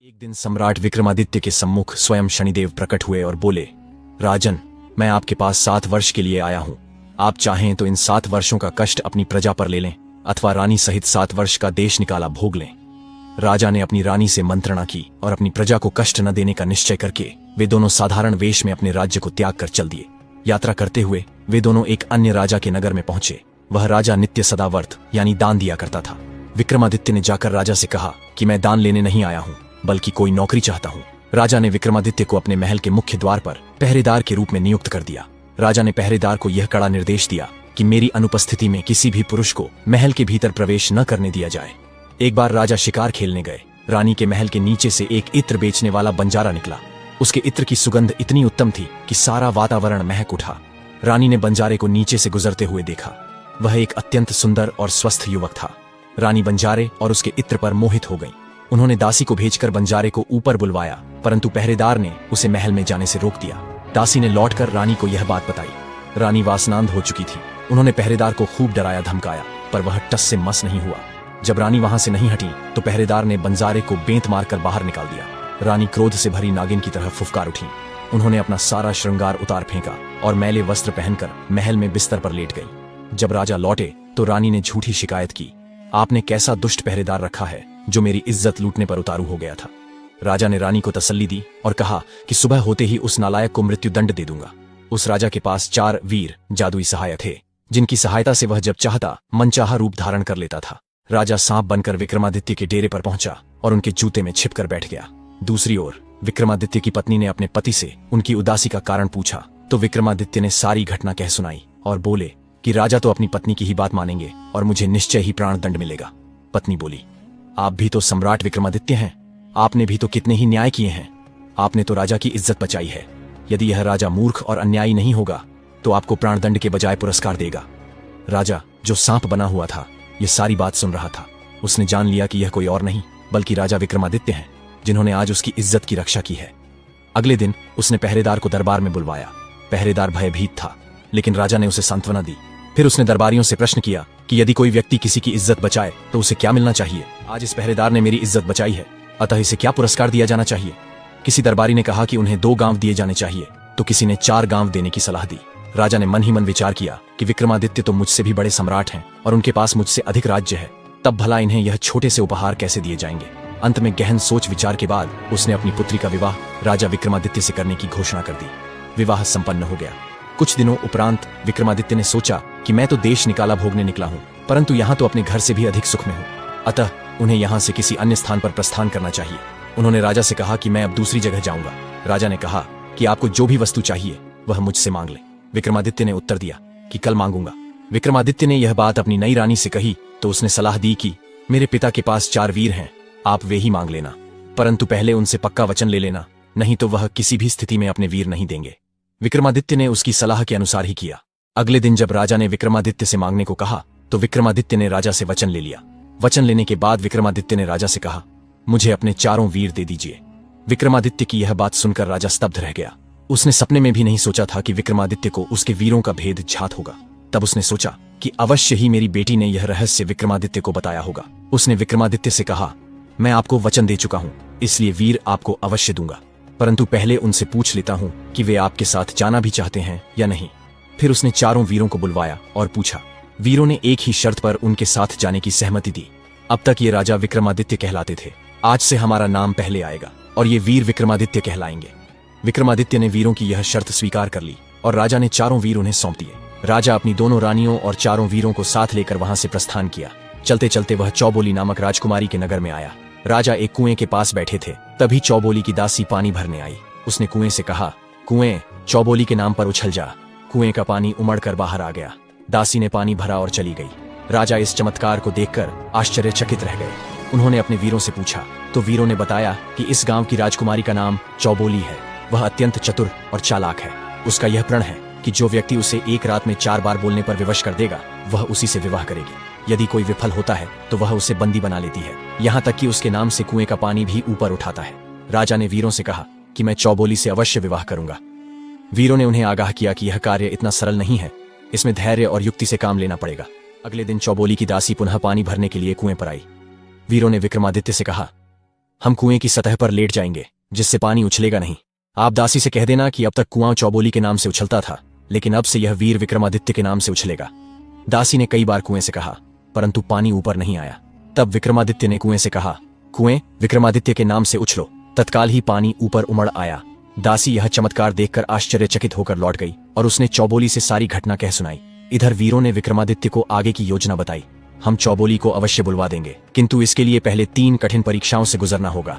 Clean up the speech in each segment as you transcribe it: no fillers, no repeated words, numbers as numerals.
एक दिन सम्राट विक्रमादित्य के सम्मुख स्वयं शनिदेव प्रकट हुए और बोले, राजन, मैं आपके पास 7 वर्ष के लिए आया हूं। आप चाहें तो इन 7 वर्षों का कष्ट अपनी प्रजा पर ले लें अथवा रानी सहित 7 वर्ष का देश निकाला भोग लें। राजा ने अपनी रानी से मंत्रणा की और अपनी प्रजा को कष्ट न देने का निश्चय करके वे दोनों साधारण वेश में अपने राज्य को त्याग कर चल दिए। यात्रा करते हुए वे दोनों एक अन्य राजा के नगर में पहुंचे। वह राजा नित्य सदावर्त यानी दान दिया करता था। विक्रमादित्य ने जाकर राजा से कहा कि मैं दान लेने नहीं आया हूं, बल्कि कोई नौकरी चाहता हूं। राजा ने विक्रमादित्य को अपने महल के मुख्य द्वार पर पहरेदार के रूप में नियुक्त कर दिया। राजा ने पहरेदार को यह कड़ा निर्देश दिया कि मेरी अनुपस्थिति में किसी भी पुरुष को महल के भीतर प्रवेश न करने दिया जाए। एक बार राजा शिकार खेलने गए। रानी के महल के नीचे से एक इत्र बेचने वाला बंजारा निकला। उसके इत्र की सुगंध इतनी उत्तम थी कि सारा वातावरण महक उठा। रानी ने बंजारे को नीचे से गुजरते हुए देखा। वह एक अत्यंत सुंदर और स्वस्थ युवक था। रानी बंजारे और उसके इत्र पर मोहित हो गई। उन्होंने दासी को भेजकर बंजारे को ऊपर बुलवाया, परंतु पहरेदार ने उसे महल में जाने से रोक दिया। दासी ने लौटकर रानी को यह बात बताई। रानी वासनांध हो चुकी थी। उन्होंने पहरेदार को खूब डराया धमकाया, पर वह टस से मस नहीं हुआ। जब रानी वहां से नहीं हटी तो पहरेदार ने बंजारे को बेंत मारकर बाहर निकाल दिया। रानी क्रोध से भरी नागिन की तरह फुफकार उठी। उन्होंने अपना सारा श्रृंगार उतार फेंका और मैले वस्त्र पहनकर महल में बिस्तर पर लेट गई। जब राजा लौटे तो रानी ने झूठी शिकायत की, आपने कैसा दुष्ट पहरेदार रखा है जो मेरी इज्जत लूटने पर उतारू हो गया था। राजा ने रानी को तसल्ली दी और कहा कि सुबह होते ही उस नालायक को मृत्यु दंड दे दूंगा। उस राजा के पास 4 वीर जादुई सहायक थे, जिनकी सहायता से वह जब चाहता मनचाहा रूप धारण कर लेता था। राजा सांप बनकर विक्रमादित्य के डेरे पर पहुंचा और उनके जूते में छिपकर बैठ गया। दूसरी ओर विक्रमादित्य की पत्नी ने अपने पति से उनकी उदासी का कारण पूछा तो विक्रमादित्य ने सारी घटना कह सुनाई और बोले कि राजा तो अपनी पत्नी की ही बात मानेंगे और मुझे निश्चय ही प्राण दंड मिलेगा। पत्नी बोली, आप भी तो सम्राट विक्रमादित्य हैं, आपने भी तो कितने ही न्याय किए हैं। आपने तो राजा की इज्जत बचाई है। यदि यह राजा मूर्ख और अन्यायी नहीं होगा तो आपको प्राण दंड के बजाय पुरस्कार देगा। राजा, जो सांप बना हुआ था, यह सारी बात सुन रहा था। उसने जान लिया कि यह कोई और नहीं बल्कि राजा विक्रमादित्य हैं, जिन्होंने आज उसकी इज्जत की रक्षा की है। अगले दिन उसने पहरेदार को दरबार में बुलवाया। पहरेदार भयभीत था, लेकिन राजा ने उसे सांत्वना दी। फिर उसने दरबारियों से प्रश्न किया कि यदि कोई व्यक्ति किसी की इज्जत बचाए तो उसे क्या मिलना चाहिए। आज इस पहरेदार ने मेरी इज्जत बचाई है, अतः इसे क्या पुरस्कार दिया जाना चाहिए। किसी दरबारी ने कहा कि उन्हें 2 गांव दिए जाने चाहिए, तो किसी ने 4 गांव देने की सलाह दी। राजा ने मन ही मन विचार किया कि विक्रमादित्य तो मुझसे भी बड़े सम्राट हैं और उनके पास मुझसे अधिक राज्य है, तब भला इन्हें यह छोटे से उपहार कैसे दिए जाएंगे। अंत में गहन सोच विचार के बाद उसने अपनी पुत्री का विवाह राजा विक्रमादित्य से करने की घोषणा कर दी। विवाह संपन्न हो गया। कुछ दिनों उपरांत विक्रमादित्य ने सोचा कि मैं तो देश निकाला भोगने निकला हूं, परंतु यहाँ तो अपने घर से भी अधिक सुख में हूँ, अतः उन्हें यहाँ से किसी अन्य स्थान पर प्रस्थान करना चाहिए। उन्होंने राजा से कहा कि मैं अब दूसरी जगह जाऊंगा। राजा ने कहा कि आपको जो भी वस्तु चाहिए वह मुझसे मांग ले। विक्रमादित्य ने उत्तर दिया कि कल मांगूंगा। विक्रमादित्य ने यह बात अपनी नई रानी से कही तो उसने सलाह दी कि मेरे पिता के पास 4 वीर हैं, आप वे ही मांग लेना, परंतु पहले उनसे पक्का वचन ले लेना, नहीं तो वह किसी भी स्थिति में अपने वीर नहीं देंगे। विक्रमादित्य ने उसकी सलाह के अनुसार ही किया। अगले दिन जब राजा ने विक्रमादित्य से मांगने को कहा तो विक्रमादित्य ने राजा से वचन ले लिया। वचन लेने के बाद विक्रमादित्य ने राजा से कहा, मुझे अपने 4 वीर दे दीजिए। विक्रमादित्य की यह बात सुनकर राजा स्तब्ध रह गया। उसने सपने में भी नहीं सोचा था कि विक्रमादित्य को उसके वीरों का भेद ज्ञात होगा। तब उसने सोचा कि अवश्य ही मेरी बेटी ने यह रहस्य विक्रमादित्य को बताया होगा। उसने विक्रमादित्य से कहा, मैं आपको वचन दे चुका हूं, इसलिए वीर आपको अवश्य दूंगा, परंतु पहले उनसे पूछ लेता हूं कि वे आपके साथ जाना भी चाहते हैं या नहीं। फिर उसने 4 वीरों को बुलवाया और पूछा। वीरों ने एक ही शर्त पर उनके साथ जाने की सहमति दी। अब तक ये राजा विक्रमादित्य कहलाते थे, आज से हमारा नाम पहले आएगा और ये वीर विक्रमादित्य कहलाएंगे। विक्रमादित्य ने वीरों की यह शर्त स्वीकार कर ली और राजा ने 4 वीर उन्हें सौंप दिए। राजा अपनी दोनों रानियों और 4 वीरों को साथ लेकर वहां से प्रस्थान किया। चलते चलते वह चौबोली नामक राजकुमारी के नगर में आया। राजा एक कुएं के पास बैठे थे, तभी चौबोली की दासी पानी भरने आई। उसने कुएं से कहा, कुएं, चौबोली के नाम पर उछल जा। कुएं का पानी उमड़कर बाहर आ गया। दासी ने पानी भरा और चली गई। राजा इस चमत्कार को देखकर आश्चर्यचकित रह गए। उन्होंने अपने वीरों से पूछा तो वीरों ने बताया कि इस गांव की राजकुमारी का नाम चौबोली है। वह अत्यंत चतुर और चालाक है। उसका यह प्रण है कि जो व्यक्ति उसे एक रात में 4 बार बोलने पर विवश कर देगा वह उसी से विवाह करेगी। यदि कोई विफल होता है तो वह उसे बंदी बना लेती है, यहाँ तक कि उसके नाम से कुएं का पानी भी ऊपर उठाता है। राजा ने वीरों से कहा कि मैं चौबोली से अवश्य विवाह करूंगा। वीरों ने उन्हें आगाह किया कि यह कार्य इतना सरल नहीं है, इसमें धैर्य और युक्ति से काम लेना पड़ेगा। अगले दिन चौबोली की दासी पुनः पानी भरने के लिए कुएं पर आई। वीरों ने विक्रमादित्य से कहा, हम कुएं की सतह पर लेट जाएंगे, जिससे पानी उछलेगा नहीं। आप दासी से कह देना कि अब तक कुआं चौबोली के नाम से उछलता था, लेकिन अब से यह वीर विक्रमादित्य के नाम से उछलेगा। दासी ने कई बार कुएं से कहा, परंतु पानी ऊपर नहीं आया। तब विक्रमादित्य ने कुएं से कहा, कुएं, विक्रमादित्य के नाम से उछलो। तत्काल ही पानी ऊपर उमड़ आया। दासी यह चमत्कार देखकर आश्चर्यचकित होकर लौट गई और उसने चौबोली से सारी घटना कह सुनाई। इधर वीरों ने विक्रमादित्य को आगे की योजना बताई। हम चौबोली को अवश्य बुलवा देंगे, किंतु इसके लिए पहले 3 कठिन परीक्षाओं से गुजरना होगा।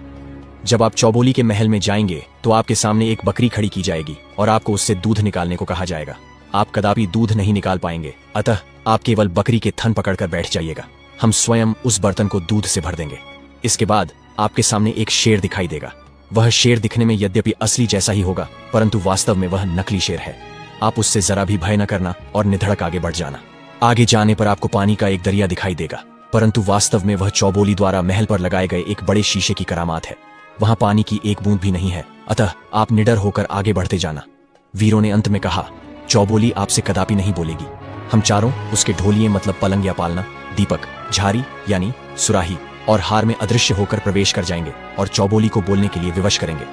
जब आप चौबोली के महल में जाएंगे तो आपके सामने एक बकरी खड़ी की जाएगी और आपको उससे दूध निकालने को कहा जाएगा। आप कदापि दूध नहीं निकाल पाएंगे, अतः आप केवल बकरी के थन पकड़कर बैठ जाइएगा। हम स्वयं उस बर्तन को दूध से भर देंगे। इसके बाद आपके सामने एक शेर दिखाई देगा। वह शेर दिखने में यद्यपि असली जैसा ही होगा, परंतु वास्तव में वह नकली शेर है। आप उससे जरा भी भय न करना और निधड़क आगे बढ़ जाना। आगे जाने पर आपको पानी का एक दरिया दिखाई देगा, परंतु वास्तव में वह चौबोली द्वारा महल पर लगाए गए एक बड़े शीशे की करामात है। वहां पानी की एक बूंद भी नहीं है, अतः आप निडर होकर आगे बढ़ते जाना। वीरों ने अंत में कहा, चौबोली आपसे कदापि नहीं बोलेगी। हम चारों उसके ढोलिए मतलब पलंग या पालना, दीपक, झारी यानी सुराही और हार में अदृश्य होकर प्रवेश कर जाएंगे और चौबोली को बोलने के लिए विवश करेंगे।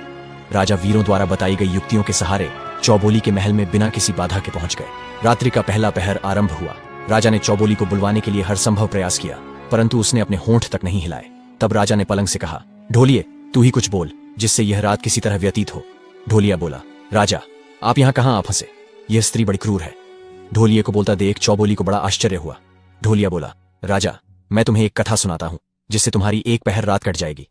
राजा वीरों द्वारा बताई गई युक्तियों के सहारे चौबोली के महल में बिना किसी बाधा के पहुंच गए। रात्रि का पहला पहर आरंभ हुआ। राजा ने चौबोली को बुलवाने के लिए हर संभव प्रयास किया, परंतु उसने अपने होंठ तक नहीं हिलाए। तब राजा ने पलंग से कहा, ढोलिए, तू ही कुछ बोल जिससे यह रात किसी तरह व्यतीत हो। ढोलिया बोला, राजा, आप यहाँ कहाँ आ फंसे? यह स्त्री बड़ी क्रूर है। ढोलिये को बोलता देख चौबोली को बड़ा आश्चर्य हुआ। ढोलिया बोला, राजा, मैं तुम्हें एक कथा सुनाता हूँ जिससे तुम्हारी एक पहर रात कट जाएगी।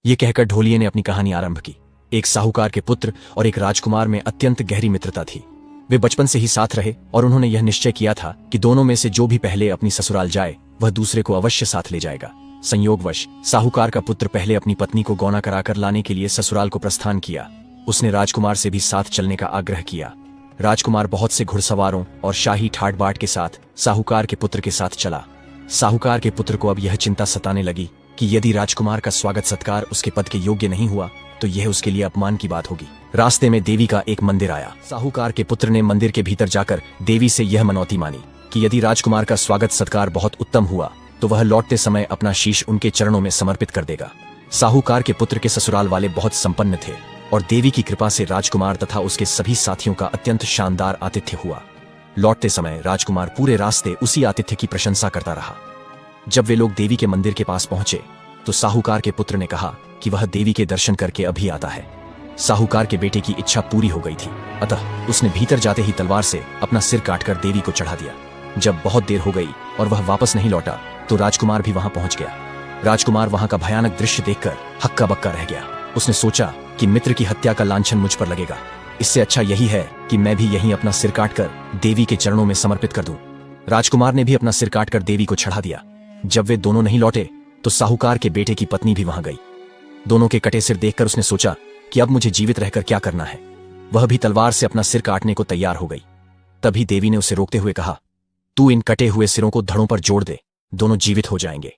ये कहकर ढोलिये ने अपनी कहानी आरंभ की। एक साहूकार के पुत्र और एक राजकुमार में अत्यंत गहरी मित्रता थी। वे बचपन से ही साथ रहे और उन्होंने यह निश्चय किया था कि दोनों में से जो भी पहले अपनी ससुराल जाए वह दूसरे को अवश्य साथ ले जाएगा। संयोगवश साहूकार का पुत्र पहले अपनी पत्नी को गौना कराकर लाने के लिए ससुराल को प्रस्थान किया। उसने राजकुमार से भी साथ चलने का आग्रह किया। राजकुमार बहुत से घुड़सवारों और शाही ठाट बाट के साथ साहूकार के पुत्र के साथ चला। साहूकार के पुत्र को अब यह चिंता सताने लगी कि यदि राजकुमार का स्वागत सत्कार उसके पद के योग्य नहीं हुआ तो यह उसके लिए अपमान की बात होगी। रास्ते में देवी का एक मंदिर आया। साहूकार के पुत्र ने मंदिर के भीतर जाकर देवी से यह मनौती मानी कि यदि राजकुमार का स्वागत सत्कार बहुत उत्तम हुआ तो वह लौटते समय अपना शीश उनके चरणों में समर्पित कर देगा। साहूकार के पुत्र के ससुराल वाले बहुत संपन्न थे और देवी की कृपा से राजकुमार तथा उसके सभी साथियों का अत्यंत शानदार आतिथ्य हुआ। लौटते समय राजकुमार पूरे रास्ते उसी आतिथ्य की प्रशंसा करता रहा। जब वे लोग देवी के मंदिर के पास पहुंचे तो साहूकार के पुत्र ने कहा कि वह देवी के दर्शन करके अभी आता है। साहूकार के बेटे की इच्छा पूरी हो गई थी, अतः उसने भीतर जाते ही तलवार से अपना सिर काटकर देवी को चढ़ा दिया। जब बहुत देर हो गई और वह वापस नहीं लौटा तो राजकुमार भी वहां पहुंच गया। राजकुमार वहां का भयानक दृश्य देखकर हक्का बक्का रह गया। उसने सोचा कि मित्र की हत्या का लांछन मुझ पर लगेगा। इससे अच्छा यही है कि मैं भी यहीं अपना सिर काटकर देवी के चरणों में समर्पित कर दूं। राजकुमार ने भी अपना सिर काटकर देवी को चढ़ा दिया। जब वे दोनों नहीं लौटे तो साहूकार के बेटे की पत्नी भी वहां गई। दोनों के कटे सिर देखकर उसने सोचा कि अब मुझे जीवित रहकर क्या करना है। वह भी तलवार से अपना सिर काटने को तैयार हो गई। तभी देवी ने उसे रोकते हुए कहा, तू इन कटे हुए सिरों को धड़ों पर जोड़ दे, दोनों जीवित हो जाएंगे।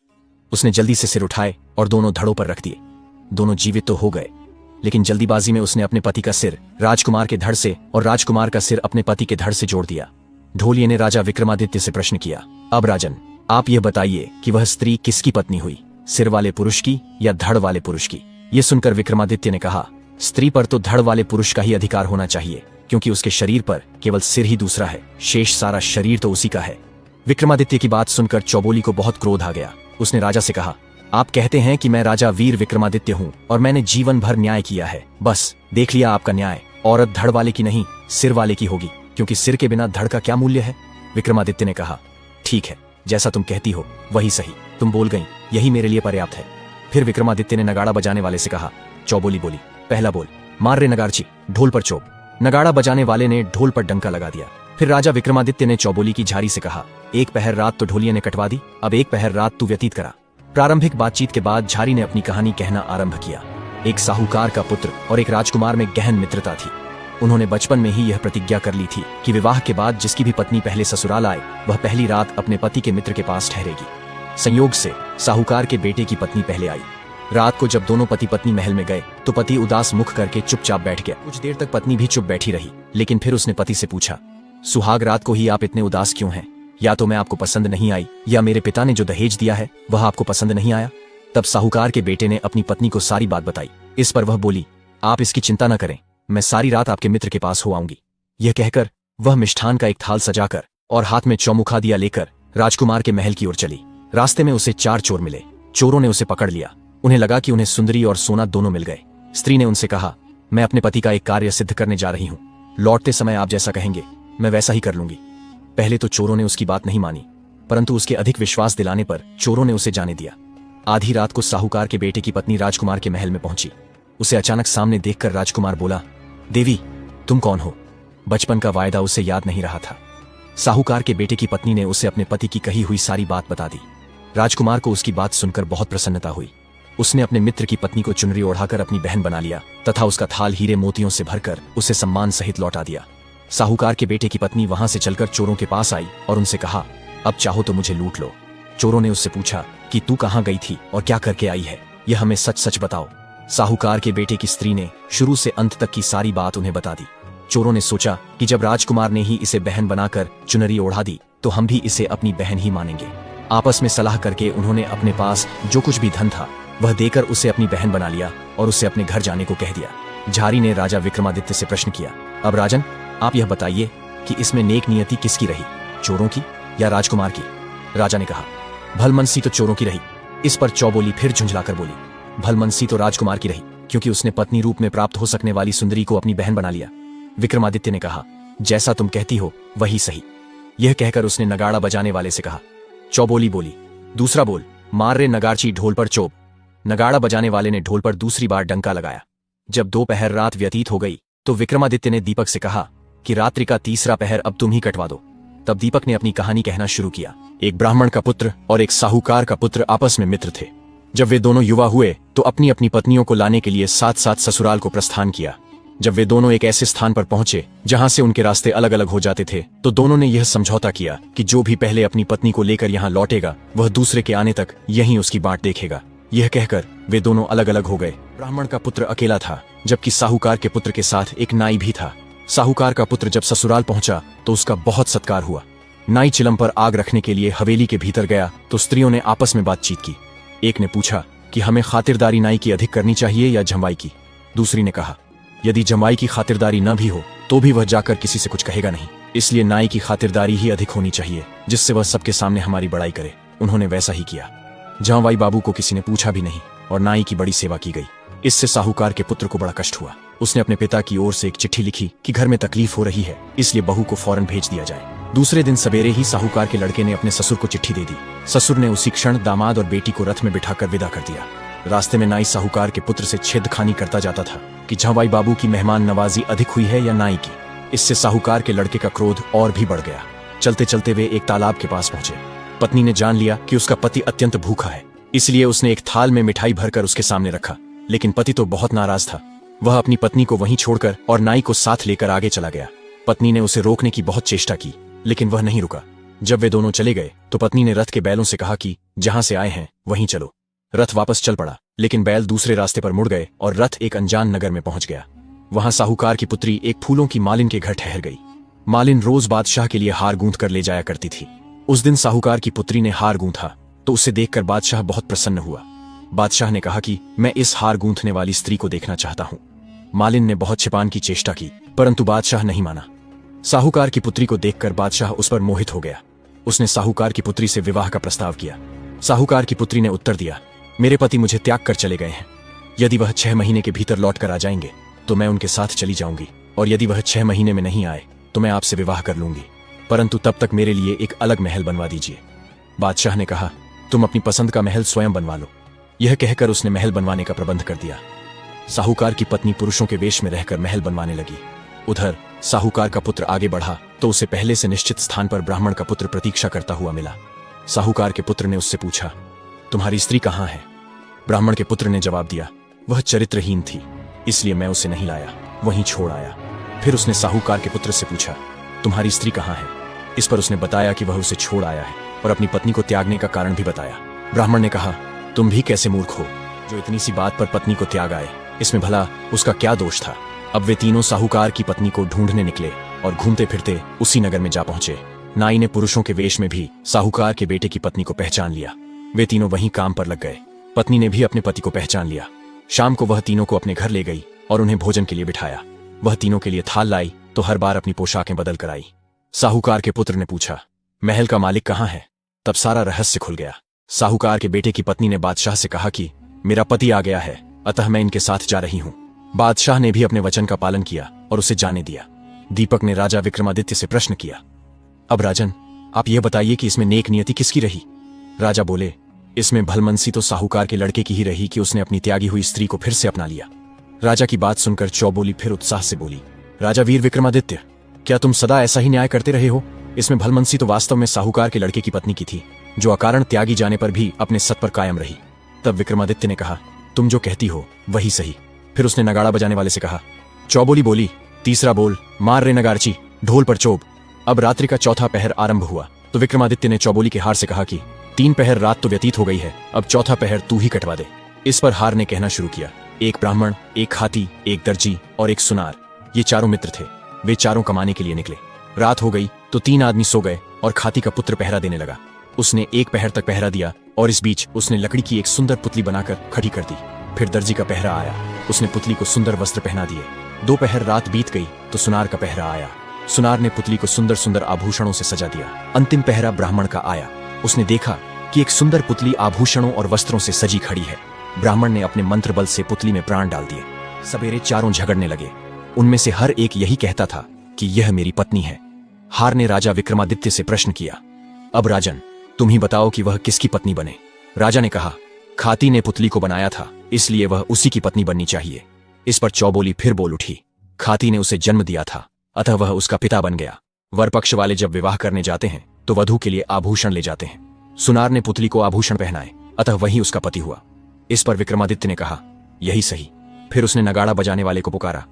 उसने जल्दी से सिर उठाए और दोनों धड़ों पर रख दिए। दोनों जीवित तो हो गए, लेकिन जल्दीबाजी में उसने अपने पति का सिर राजकुमार के धड़ से और राजकुमार का सिर अपने पति के धड़ से जोड़ दिया। ढोलिये ने राजा विक्रमादित्य से प्रश्न किया, अब राजन, आप यह बताइए कि वह स्त्री किसकी पत्नी हुई, सिर वाले पुरुष की या धड़ वाले पुरुष की? यह सुनकर विक्रमादित्य ने कहा, स्त्री पर तो धड़ वाले पुरुष का ही अधिकार होना चाहिए, क्योंकि उसके शरीर पर केवल सिर ही दूसरा है, शेष सारा शरीर तो उसी का है। विक्रमादित्य की बात सुनकर चौबोली को बहुत क्रोध आ गया। उसने राजा से कहा, आप कहते हैं कि मैं राजा वीर विक्रमादित्य हूँ और मैंने जीवन भर न्याय किया है। बस देख लिया आपका न्याय, औरत धड़ वाले की नहीं सिर वाले की होगी, क्योंकि सिर के बिना धड़ का क्या मूल्य है। विक्रमादित्य ने कहा, ठीक है, जैसा तुम कहती हो वही सही, तुम बोल गई, यही मेरे लिए पर्याप्त है। फिर विक्रमादित्य ने नगाड़ा बजाने वाले से कहा, चौबोली बोली, पहला बोल, मार रे नगारची, ढोल पर चोप। नगाड़ा बजाने वाले ने ढोल पर डंका लगा दिया। फिर राजा विक्रमादित्य ने चौबोली की झारी से कहा, एक पहर रात तो ढोलिये ने कटवा दी, अब एक पहर रात तू व्यतीत करा। प्रारंभिक बातचीत के बाद झारी ने अपनी कहानी कहना आरंभ किया। एक साहूकार का पुत्र और एक राजकुमार में गहन मित्रता थी। उन्होंने बचपन में ही यह प्रतिज्ञा कर ली थी कि विवाह के बाद जिसकी भी पत्नी पहले ससुराल आए वह पहली रात अपने पति के मित्र के पास ठहरेगी। संयोग से साहूकार के बेटे की पत्नी पहले आई। रात को जब दोनों पति पत्नी महल में गए तो पति उदास मुख करके चुपचाप बैठ गया। कुछ देर तक पत्नी भी चुप बैठी रही, लेकिन फिर उसने पति से पूछा, सुहाग रात को ही आप इतने उदास क्यों हैं? या तो मैं आपको पसंद नहीं आई, या मेरे पिता ने जो दहेज दिया है वह आपको पसंद नहीं आया। तब साहूकार के बेटे ने अपनी पत्नी को सारी बात बताई। इस पर वह बोली, आप इसकी चिंता न करें, मैं सारी रात आपके मित्र के पास हो आऊंगी। यह कहकर वह मिष्ठान का एक थाल सजाकर और हाथ में चौमुखा दिया लेकर राजकुमार के महल की ओर चली। रास्ते में उसे 4 चोर मिले। चोरों ने उसे पकड़ लिया। उन्हें लगा कि उन्हें सुंदरी और सोना दोनों मिल गए। स्त्री ने उनसे कहा, मैं अपने पति का एक कार्य सिद्ध करने जा रही हूं, लौटते समय आप जैसा कहेंगे मैं वैसा ही कर लूंगी। पहले तो चोरों ने उसकी बात नहीं मानी, परंतु उसके अधिक विश्वास दिलाने पर चोरों ने उसे जाने दिया। आधी रात को साहूकार के बेटे की पत्नी राजकुमार के महल में पहुंची। उसे अचानक सामने देखकर राजकुमार बोला, देवी तुम कौन हो? बचपन का वायदा उसे याद नहीं रहा था। साहूकार के बेटे की पत्नी ने उसे अपने पति की कही हुई सारी बात बता दी। राजकुमार को उसकी बात सुनकर बहुत प्रसन्नता हुई। उसने अपने मित्र की पत्नी को चुनरी ओढ़ाकर अपनी बहन बना लिया तथा उसका थाल हीरे मोतियों से भरकर उसे सम्मान सहित लौटा दिया। साहूकार के बेटे की पत्नी वहां से चलकर चोरों के पास आई और उनसे कहा, अब चाहो तो मुझे लूट लो। चोरों ने उससे पूछा कि तू कहां गई थी और क्या करके आई है, यह हमें सच सच बताओ। साहूकार के बेटे की स्त्री ने शुरू से अंत तक की सारी बात उन्हें बता दी। चोरों ने सोचा कि जब राजकुमार ने ही इसे बहन बनाकर चुनरी ओढ़ा दी तो हम भी इसे अपनी बहन ही मानेंगे। आपस में सलाह करके उन्होंने अपने पास जो कुछ भी धन था वह देकर उसे अपनी बहन बना लिया और उसे अपने घर जाने को कह दिया। झारी ने राजा विक्रमादित्य से प्रश्न किया, अब राजन आप यह बताइए कि इसमें नेक नियति किसकी रही, चोरों की या राजकुमार की? राजा ने कहा, भलमनसी तो चोरों की रही। इस पर चौबोली फिर झुंझलाकर बोली, भलमनसी तो राजकुमार की रही, क्योंकि उसने पत्नी रूप में प्राप्त हो सकने वाली सुंदरी को अपनी बहन बना लिया। विक्रमादित्य ने कहा, जैसा तुम कहती हो वही सही। यह कहकर उसने नगाड़ा बजाने वाले से कहा। चौबोली बोली, दूसरा बोल, मार रे नगारची ढोल पर चोब। नगाड़ा बजाने वाले ने ढोल पर दूसरी बार डंका लगाया। जब दोपहर रात व्यतीत हो गई तो विक्रमादित्य ने दीपक से कहा कि रात्रि का तीसरा पहर अब तुम ही कटवा दो। तब दीपक ने अपनी कहानी कहना शुरू किया। एक ब्राह्मण का पुत्र और एक साहूकार का पुत्र आपस में मित्र थे। जब वे दोनों युवा हुए तो अपनी अपनी पत्नियों को लाने के लिए साथ साथ ससुराल को प्रस्थान किया। जब वे दोनों एक ऐसे स्थान पर पहुंचे जहां से उनके रास्ते अलग अलग हो जाते थे तो दोनों ने यह समझौता किया कि जो भी पहले अपनी पत्नी को लेकर यहाँ लौटेगा वह दूसरे के आने तक यहीं उसकी बाट देखेगा। यह कहकर वे दोनों अलग अलग हो गए। ब्राह्मण का पुत्र अकेला था, जबकि साहूकार के पुत्र के साथ एक नाई भी था। साहूकार का पुत्र जब ससुराल पहुंचा तो उसका बहुत सत्कार हुआ। नाई चिलम पर आग रखने के लिए हवेली के भीतर गया तो स्त्रियों ने आपस में बातचीत की। एक ने पूछा कि हमें खातिरदारी नाई की अधिक करनी चाहिए या जमाई की। दूसरी ने कहा, यदि जमाई की खातिरदारी न भी हो तो भी वह जाकर किसी से कुछ कहेगा नहीं, इसलिए नाई की खातिरदारी ही अधिक होनी चाहिए, जिससे वह सबके सामने हमारी बड़ाई करे। उन्होंने वैसा ही किया। जांवाई बाबू को किसी ने पूछा भी नहीं और नाई की बड़ी सेवा की गई। इससे साहूकार के पुत्र को बड़ा कष्ट हुआ। उसने अपने पिता की ओर से एक चिट्ठी लिखी कि घर में तकलीफ हो रही है, इसलिए बहू को फौरन भेज दिया जाए। दूसरे दिन सवेरे ही साहूकार के लड़के ने अपने ससुर को चिट्ठी दे दी। ससुर ने उसी क्षण दामाद और बेटी को रथ में बिठाकर विदा कर दिया। रास्ते में नाई साहूकार के पुत्र से छेदखानी करता जाता था कि झांवाई बाबू की मेहमान नवाजी अधिक हुई है या नाई की। इससे साहूकार के लड़के का क्रोध और भी बढ़ गया। चलते चलते वे एक तालाब के पास पहुंचे। पत्नी ने जान लिया कि उसका पति अत्यंत भूखा है, इसलिए उसने एक थाल में मिठाई भरकर उसके सामने रखा। लेकिन पति तो बहुत नाराज था। वह अपनी पत्नी को वहीं छोड़कर और नाई को साथ लेकर आगे चला गया। पत्नी ने उसे रोकने की बहुत चेष्टा की, लेकिन वह नहीं रुका। जब वे दोनों चले गए तो पत्नी ने रथ के बैलों से कहा कि जहां से आए हैं वहीं चलो। रथ वापस चल पड़ा, लेकिन बैल दूसरे रास्ते पर मुड़ गए और रथ एक अनजान नगर में पहुंच गया। वहां साहूकार की पुत्री एक फूलों की मालिन के घर ठहर गई। मालिन रोज बादशाह के लिए हार गूंथ कर ले जाया करती थी। उस दिन साहूकार की पुत्री ने हार गूंथा तो उसे देखकर बादशाह बहुत प्रसन्न हुआ। बादशाह ने कहा कि मैं इस हार गूंथने वाली स्त्री को देखना चाहता हूं। मालिन ने बहुत छिपान की चेष्टा की, परंतु बादशाह नहीं माना। साहूकार की पुत्री को देखकर बादशाह उस पर मोहित हो गया। उसने साहूकार की पुत्री से विवाह का प्रस्ताव किया। साहूकार की पुत्री ने उत्तर दिया, मेरे पति मुझे त्याग कर चले गए हैं। यदि वह 6 महीने के भीतर लौट कर आ जाएंगे तो मैं उनके साथ चली जाऊंगी, और यदि वह 6 महीने में नहीं आए तो मैं आपसे विवाह कर लूंगी, परंतु तब तक मेरे लिए एक अलग महल बनवा दीजिए। बादशाह ने कहा, तुम अपनी पसंद का महल स्वयं बनवा लो। यह कहकर उसने महल बनवाने का प्रबंध कर दिया। साहूकार की पत्नी पुरुषों के वेश में रहकर महल बनवाने लगी। उधर साहूकार का पुत्र आगे बढ़ा तो उसे पहले से निश्चित स्थान पर ब्राह्मण का पुत्र प्रतीक्षा करता हुआ मिला। साहूकार के पुत्र ने उससे पूछा, तुम्हारी स्त्री कहाँ है? ब्राह्मण के पुत्र ने जवाब दिया, वह चरित्रहीन थी, इसलिए मैं उसे नहीं लाया, वहीं छोड़ आया। फिर उसने साहूकार के पुत्र से पूछा, तुम्हारी स्त्री कहाँ है? इस पर उसने बताया कि वह उसे छोड़ आया है और अपनी पत्नी को त्यागने का कारण भी बताया। ब्राह्मण ने कहा, तुम भी कैसे मूर्ख हो जो इतनी सी बात पर पत्नी को त्याग आए, इसमें भला उसका क्या दोष था? अब वे तीनों साहूकार की पत्नी को ढूंढने निकले और घूमते फिरते उसी नगर में जा पहुंचे। नाई ने पुरुषों के वेश में भी साहूकार के बेटे की पत्नी को पहचान लिया। वे तीनों वहीं काम पर लग गए। पत्नी ने भी अपने पति को पहचान लिया। शाम को वह तीनों को अपने घर ले गई और उन्हें भोजन के लिए बिठाया। वह तीनों के लिए थाल लाई तो हर बार अपनी पोशाकें बदल कर आई। साहूकार के पुत्र ने पूछा, महल का मालिक कहाँ है? तब सारा रहस्य खुल गया। साहूकार के बेटे की पत्नी ने बादशाह से कहा कि मेरा पति आ गया है, अतः मैं इनके साथ जा रही हूं। बादशाह ने भी अपने वचन का पालन किया और उसे जाने दिया। दीपक ने राजा विक्रमादित्य से प्रश्न किया, अब राजन, आप यह बताइए कि इसमें नेक नियति किसकी रही? राजा बोले, इसमें भलमनसी तो साहूकार के लड़के की ही रही कि उसने अपनी त्यागी हुई स्त्री को फिर से अपना लिया। राजा की बात सुनकर चौबोली फिर उत्साह से बोली, राजा वीर विक्रमादित्य, क्या तुम सदा ऐसा ही न्याय करते रहे हो? इसमें भलमनसी तो वास्तव में साहूकार के लड़के की पत्नी की थी, जो अकारण त्यागी जाने पर भी अपने सत पर कायम रही। तब विक्रमादित्य ने कहा, तुम जो कहती हो वही सही। फिर उसने नगाड़ा बजाने वाले से कहा। चौबोली बोली, तीसरा बोल, मार रे नगारची, ढोल पर चोब। अब रात्रि का चौथा पहर आरंभ हुआ तो विक्रमादित्य ने चौबोली के हार से कहा कि 3 पहर रात तो व्यतीत हो गई है, अब चौथा पहर तू ही कटवा दे। इस पर हार ने कहना शुरू किया, एक ब्राह्मण, एक हाथी, एक दर्जी और एक सुनार, ये चारों मित्र थे। वे चारों कमाने के लिए निकले। रात हो गई तो 3 आदमी सो गए और खाती का पुत्र पहरा देने लगा। उसने 1 पहर तक पहरा दिया और इस बीच उसने लकड़ी की एक सुंदर पुतली बनाकर खड़ी कर दी। फिर दर्जी का पहरा आया, उसने पुतली को सुंदर वस्त्र पहना दिए। 2 पहर रात बीत गई तो सुनार का पहरा आया। सुनार ने पुतली को सुंदर सुंदर आभूषणों से सजा दिया। अंतिम पहरा ब्राह्मण का आया। उसने देखा कि एक सुंदर पुतली आभूषणों और वस्त्रों से सजी खड़ी है। ब्राह्मण ने अपने मंत्र बल से पुतली में प्राण डाल दिए। सवेरे चारों झगड़ने लगे। उनमें से हर एक यही कहता था कि यह मेरी पत्नी है। हार ने राजा विक्रमादित्य से प्रश्न किया, अब राजन, तुम ही बताओ कि वह किसकी पत्नी बने? राजा ने कहा, खाती ने पुतली को बनाया था, इसलिए वह उसी की पत्नी बननी चाहिए। इस पर चौबोली फिर बोल उठी, खाती ने उसे जन्म दिया था, अतः वह उसका पिता बन गया। वर पक्ष वाले जब विवाह करने जाते हैं तो वधू के लिए आभूषण ले जाते हैं। सुनार ने पुतली को आभूषण पहनाए, अतः वही उसका पति हुआ। इस पर विक्रमादित्य ने कहा, यही सही। फिर उसने नगाड़ा बजाने वाले को पुकारा।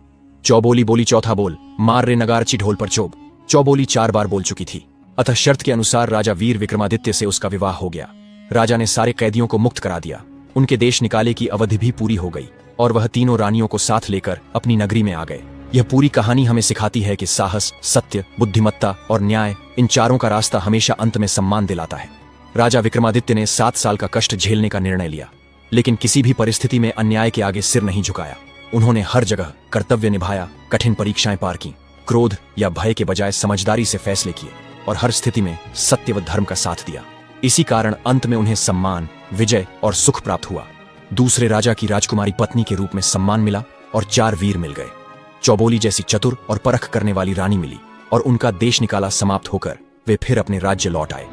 चौबोली बोली, चौथा बोल, मार रे नगारची, ढोल पर चोब। चौबोली 4 बार बोल चुकी थी, अतः शर्त के अनुसार राजा वीर विक्रमादित्य से उसका विवाह हो गया। राजा ने सारे कैदियों को मुक्त करा दिया। उनके देश निकाले की अवधि भी पूरी हो गई और वह तीनों रानियों को साथ लेकर अपनी नगरी में आ गए। यह पूरी कहानी हमें सिखाती है कि साहस, सत्य, बुद्धिमत्ता और न्याय, इन चारों का रास्ता हमेशा अंत में सम्मान दिलाता है। राजा विक्रमादित्य ने 7 साल का कष्ट झेलने का निर्णय लिया, लेकिन किसी भी परिस्थिति में अन्याय के आगे सिर नहीं झुकाया। उन्होंने हर जगह कर्तव्य निभाया, कठिन परीक्षाएं पार की, क्रोध या भय के बजाय समझदारी से फैसले किए और हर स्थिति में सत्य व धर्म का साथ दिया। इसी कारण अंत में उन्हें सम्मान, विजय और सुख प्राप्त हुआ। दूसरे राजा की राजकुमारी पत्नी के रूप में सम्मान मिला और 4 वीर मिल गए। चौबोली जैसी चतुर और परख करने वाली रानी मिली और उनका देश निकाला समाप्त होकर वे फिर अपने राज्य लौट आए।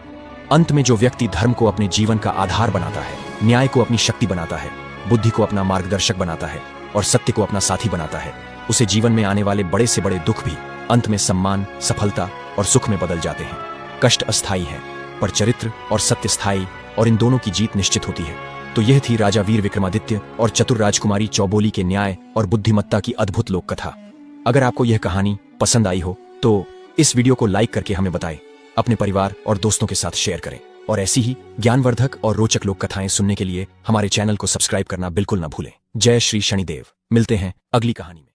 अंत में जो व्यक्ति धर्म को अपने जीवन का आधार बनाता है, न्याय को अपनी शक्ति बनाता है, बुद्धि को अपना मार्गदर्शक बनाता है और सत्य को अपना साथी बनाता है, उसे जीवन में आने वाले बड़े से बड़े दुख भी अंत में सम्मान, सफलता और सुख में बदल जाते हैं। कष्ट अस्थायी है पर चरित्र और सत्य स्थायी, और इन दोनों की जीत निश्चित होती है। तो यह थी राजा वीर विक्रमादित्य और चतुर राजकुमारी चौबोली के न्याय और बुद्धिमत्ता की अद्भुत लोक कथा। अगर आपको यह कहानी पसंद आई हो तो इस वीडियो को लाइक करके हमें बताएं, अपने परिवार और दोस्तों के साथ शेयर करें और ऐसी ही ज्ञानवर्धक और रोचक लोक कथाएं सुनने के लिए हमारे चैनल को सब्सक्राइब करना बिल्कुल न भूलें। जय श्री शनिदेव। मिलते हैं अगली कहानी में।